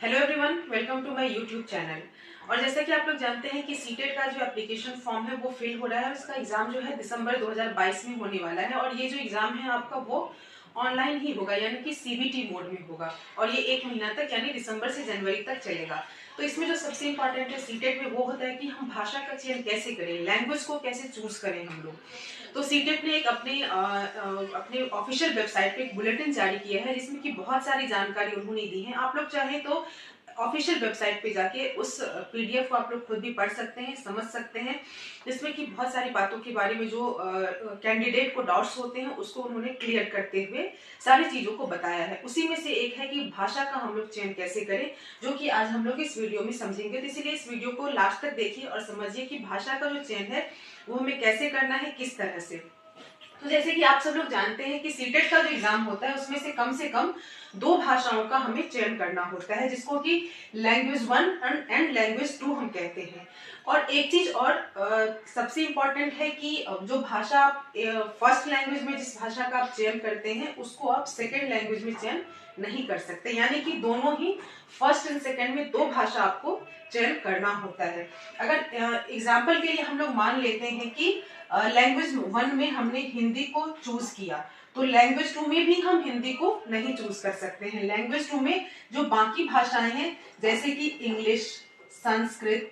Hello everyone, welcome to my YouTube channel. और जैसा कि आप लोग जानते हैं कि सीटेट का जो एप्लीकेशन फॉर्म है वो फिल हो रहा है और इसका एग्जाम जो है दिसंबर 2022 में होने वाला है। और ये जो एग्जाम है आपका वो ऑनलाइन ही होगा, यानी कि सीबीटी मोड में होगा और ये 1 महीना तक यानी दिसंबर से जनवरी तक चलेगा। तो इसमें जो सबसे इम्पोर्टेंट है सीटेट में वो होता है कि हम भाषा का चयन कैसे करें, लैंग्वेज को कैसे चूज करें हम लोग। तो सीटेट ने एक अपने ऑफिशियल वेबसाइट पे एक बुलेटिन जारी किया है जिसमें कि बहुत सारी जानकारी उन्होंने दी है। आप लोग चाहें तो ऑफिशियल वेबसाइट पे जाके उस पीडीएफ को आप लोग खुद भी पढ़ सकते हैं, समझ सकते हैं, जिसमें कि बहुत सारी बातों के बारे में जो कैंडिडेट को डाउट्स होते हैं उसको उन्होंने क्लियर करते हुए सारी चीजों को बताया है। उसी में से एक है कि भाषा का हम लोग चयन कैसे करें, जो कि आज हम लोग इस वीडियो में समझेंगे। तो इसीलिए इस वीडियो को लास्ट तक देखिए और समझिए कि भाषा का जो चयन है वो हमें कैसे करना है, किस तरह से। तो जैसे कि आप सब लोग जानते हैं कि सीटेट का जो एग्जाम होता है उसमें से कम 2 भाषाओं का हमें चयन करना होता है, जिसको कि लैंग्वेज 1 एंड लैंग्वेज 2 हम कहते हैं। और एक चीज और सबसे इम्पोर्टेंट है कि जो भाषा आप फर्स्ट लैंग्वेज में जिस भाषा का आप चयन करते हैं उसको आप सेकेंड लैंग्वेज में चयन नहीं कर सकते, यानी कि दोनों ही फर्स्ट एंड सेकेंड में 2 भाषा आपको चयन करना होता है। अगर एग्जाम्पल के लिए हम लोग मान लेते हैं कि लैंग्वेज 1 में हमने हिंदी को चूज किया, तो लैंग्वेज 2 में भी हम हिंदी को नहीं चूज कर सकते हैं। लैंग्वेज 2 में जो बाकी भाषाएं हैं जैसे कि इंग्लिश, संस्कृत,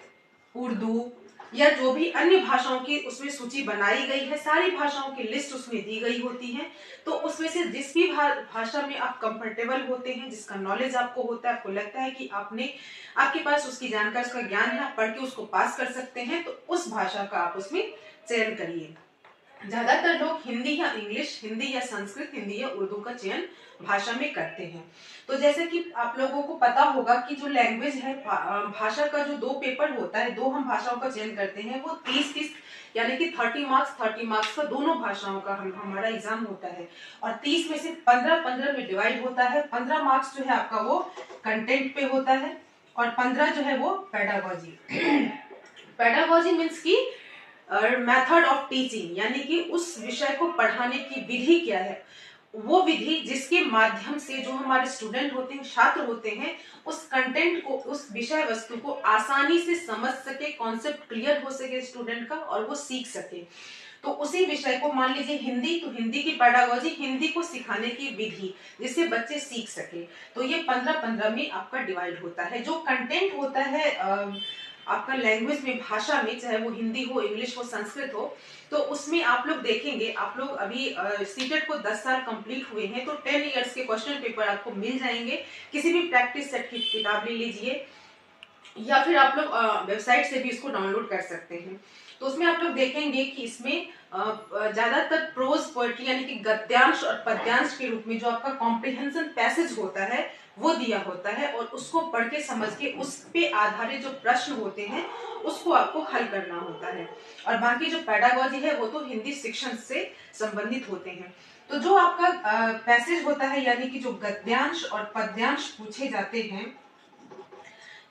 उर्दू या जो भी अन्य भाषाओं की उसमें सूची बनाई गई है, सारी भाषाओं की लिस्ट उसमें दी गई होती है। तो उसमें से जिस भी भाषा में आप कंफर्टेबल होते हैं, जिसका नॉलेज आपको होता है, आपको लगता है कि आपके पास उसकी जानकारी, उसका ज्ञान है, आप पढ़ के उसको पास कर सकते हैं, तो उस भाषा का आप उसमें चयन करिए। ज्यादातर लोग हिंदी या इंग्लिश, हिंदी या संस्कृत, हिंदी या उर्दू का चयन भाषा में करते हैं। तो जैसे कि आप लोगों को पता होगा कि जो लैंग्वेज है, भाषा का जो 2 पेपर होता है, 2 हम भाषाओं का चयन करते हैं, वो 30-30 यानी कि 30 मार्क्स का दोनों भाषाओं का हमारा एग्जाम होता है। और 30 में से 15-15 में डिवाइड होता है। 15 मार्क्स जो है आपका वो कंटेंट पे होता है और 15 जो है वो पेडागोजी। पेडागोजी मीन्स की मेथड ऑफ टीचिंग, यानी कि उस विषय को पढ़ाने की विधि क्या है, वो विधि जिसके माध्यम से जो हमारे स्टूडेंट होते हैं, छात्र होते हैं, उस कंटेंट को, उस विषय वस्तु को आसानी से समझ सके, कॉन्सेप्ट क्लियर हो सके स्टूडेंट का और वो सीख सके। तो उसी विषय को मान लीजिए हिंदी, तो हिंदी की पेडागोजी, हिंदी को सिखाने की विधि जिससे बच्चे सीख सके। तो ये 15-15 में आपका डिवाइड होता है। जो कंटेंट होता है आपका लैंग्वेज में, भाषा में, चाहे वो हिंदी हो, इंग्लिश हो, संस्कृत हो, तो उसमें आप लोग देखेंगे, आप लोग अभी सीटेट को 10 साल कंप्लीट हुए हैं तो 10 इयर्स के क्वेश्चन पेपर आपको मिल जाएंगे। किसी भी प्रैक्टिस सेट की किताब ले लीजिए या फिर आप लोग वेबसाइट से भी इसको डाउनलोड कर सकते हैं। तो उसमें आप लोग देखेंगे कि इसमें ज्यादातर प्रोज पोएट्री यानी कि गद्यांश और पद्यांश के रूप में जो आपका कॉम्प्रिहेंशन पैसेज होता है वो दिया होता है और उसको पढ़ के समझ के उस पे आधारित जो प्रश्न होते हैं उसको आपको हल करना होता है। और बाकी जो पेडागोजी है वो तो हिंदी शिक्षण से संबंधित होते हैं। तो जो आपका पैसेज होता है यानी कि जो गद्यांश और पद्यांश पूछे जाते हैं,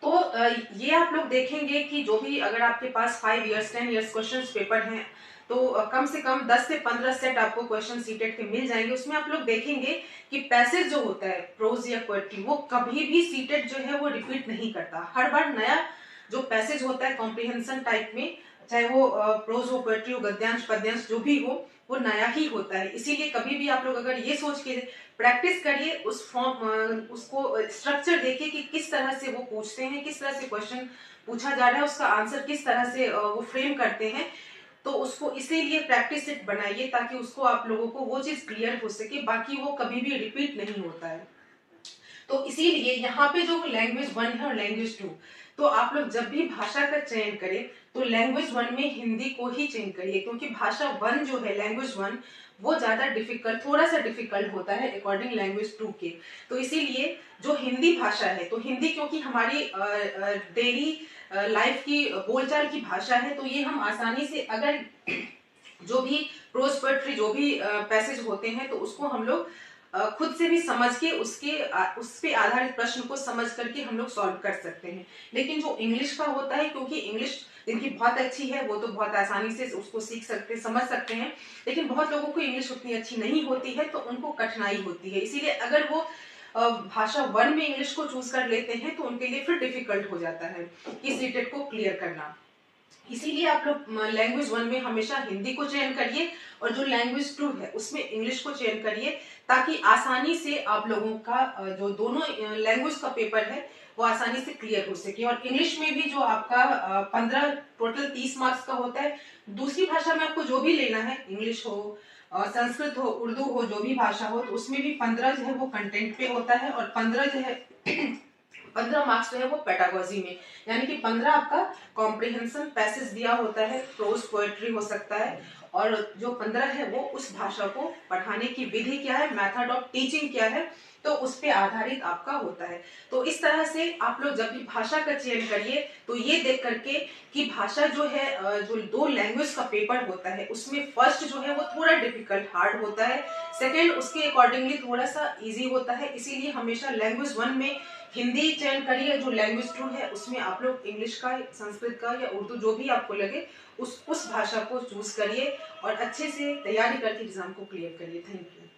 तो ये आप लोग देखेंगे कि जो भी, अगर आपके पास 5 इयर्स 10 इयर्स क्वेश्चन पेपर हैं तो कम से कम 10 से 15 सेट आपको क्वेश्चन सीटेट के मिल जाएंगे। उसमें आप लोग देखेंगे कि पैसेज जो होता है प्रोज या पोएट्री, वो कभी भी सीटेट जो है वो रिपीट नहीं करता। हर बार नया जो पैसेज होता है कॉम्प्रिहेंशन टाइप में, चाहे वो प्रोज हो, पोएट्री हो, गद्यांश, पद्यांश जो भी हो, वो नया ही होता है। इसीलिए कभी भी आप लोग अगर ये सोच के प्रैक्टिस करिए, उस फॉर्म उसको स्ट्रक्चर देखिए कि किस तरह से वो पूछते हैं, किस तरह से क्वेश्चन पूछा जा रहा है, उसका आंसर किस तरह से वो फ्रेम करते हैं। तो उसको इसीलिए प्रैक्टिस सेट बनाइए ताकि उसको आप लोगों को वो चीज क्लियर हो सके, बाकी वो कभी भी रिपीट नहीं होता है। तो इसीलिए यहाँ पे जो लैंग्वेज 1 है और लैंग्वेज 2, तो आप लोग जब भी भाषा का चयन करें तो लैंग्वेज 1 में हिंदी को ही चयन करिए, क्योंकि भाषा 1 जो है, लैंग्वेज 1, वो ज्यादा डिफिकल्ट, थोड़ा सा डिफिकल्ट होता है अकॉर्डिंग लैंग्वेज 2 के। तो इसीलिए जो हिंदी भाषा है, तो हिंदी क्योंकि हमारी डेली लाइफ की बोलचाल की भाषा है, तो ये हम आसानी से, अगर जो भी प्रोज पोएट्री, जो भी पैसेज होते हैं, तो उसको हम लोग खुद से भी समझ के उस पे आधारित प्रश्न को समझ करके हम लोग सॉल्व कर सकते हैं। लेकिन जो इंग्लिश का होता है, क्योंकि इंग्लिश जिनकी बहुत अच्छी है वो तो बहुत आसानी से उसको सीख सकते, समझ सकते हैं, लेकिन बहुत लोगों को इंग्लिश उतनी अच्छी नहीं होती है तो उनको कठिनाई होती है। इसीलिए अगर वो भाषा 1 में इंग्लिश को चूज कर लेते हैं तो उनके लिए फिर डिफिकल्ट हो जाता है कि सीटेट को क्लियर करना। इसीलिए आप लोग लैंग्वेज 1 में हमेशा हिंदी को चयन करिए और जो लैंग्वेज 2 है उसमें इंग्लिश को चयन करिए, ताकि आसानी से आप लोगों का जो दोनों लैंग्वेज का पेपर है वो आसानी से क्लियर हो सके। और इंग्लिश में भी जो आपका 15 टोटल 30 मार्क्स का होता है। दूसरी भाषा में आपको जो भी लेना है, इंग्लिश हो, संस्कृत हो, उर्दू हो, जो भी भाषा हो, तो उसमें भी 15 जो है वो कंटेंट पे होता है और 15 जो है 15 मार्क्स जो है वो पेडागोजी में, यानी कि 15 आपका कॉम्प्रिहेंशन पैसेज दिया होता है, प्रोज पोएट्री हो सकता है, और जो 15 है वो उस भाषा को पढ़ाने की विधि क्या है, मेथड ऑफ टीचिंग क्या है, तो उस पे आधारित आपका होता है। तो इस तरह से आप लोग जब भी भाषा का चयन करिए तो ये देख करके कि भाषा जो है जो 2 लैंग्वेज का पेपर होता है उसमें फर्स्ट जो है वो थोड़ा डिफिकल्ट हार्ड होता है, सेकेंड उसके अकॉर्डिंगली थोड़ा सा इजी होता है। इसीलिए हमेशा लैंग्वेज 1 में हिंदी चयन करिए, जो लैंग्वेज 2 है उसमें आप लोग इंग्लिश का, संस्कृत का या उर्दू जो भी आपको लगे उस भाषा को चूज करिए और अच्छे से तैयारी करके एग्जाम को क्लियर करिए। Thank you.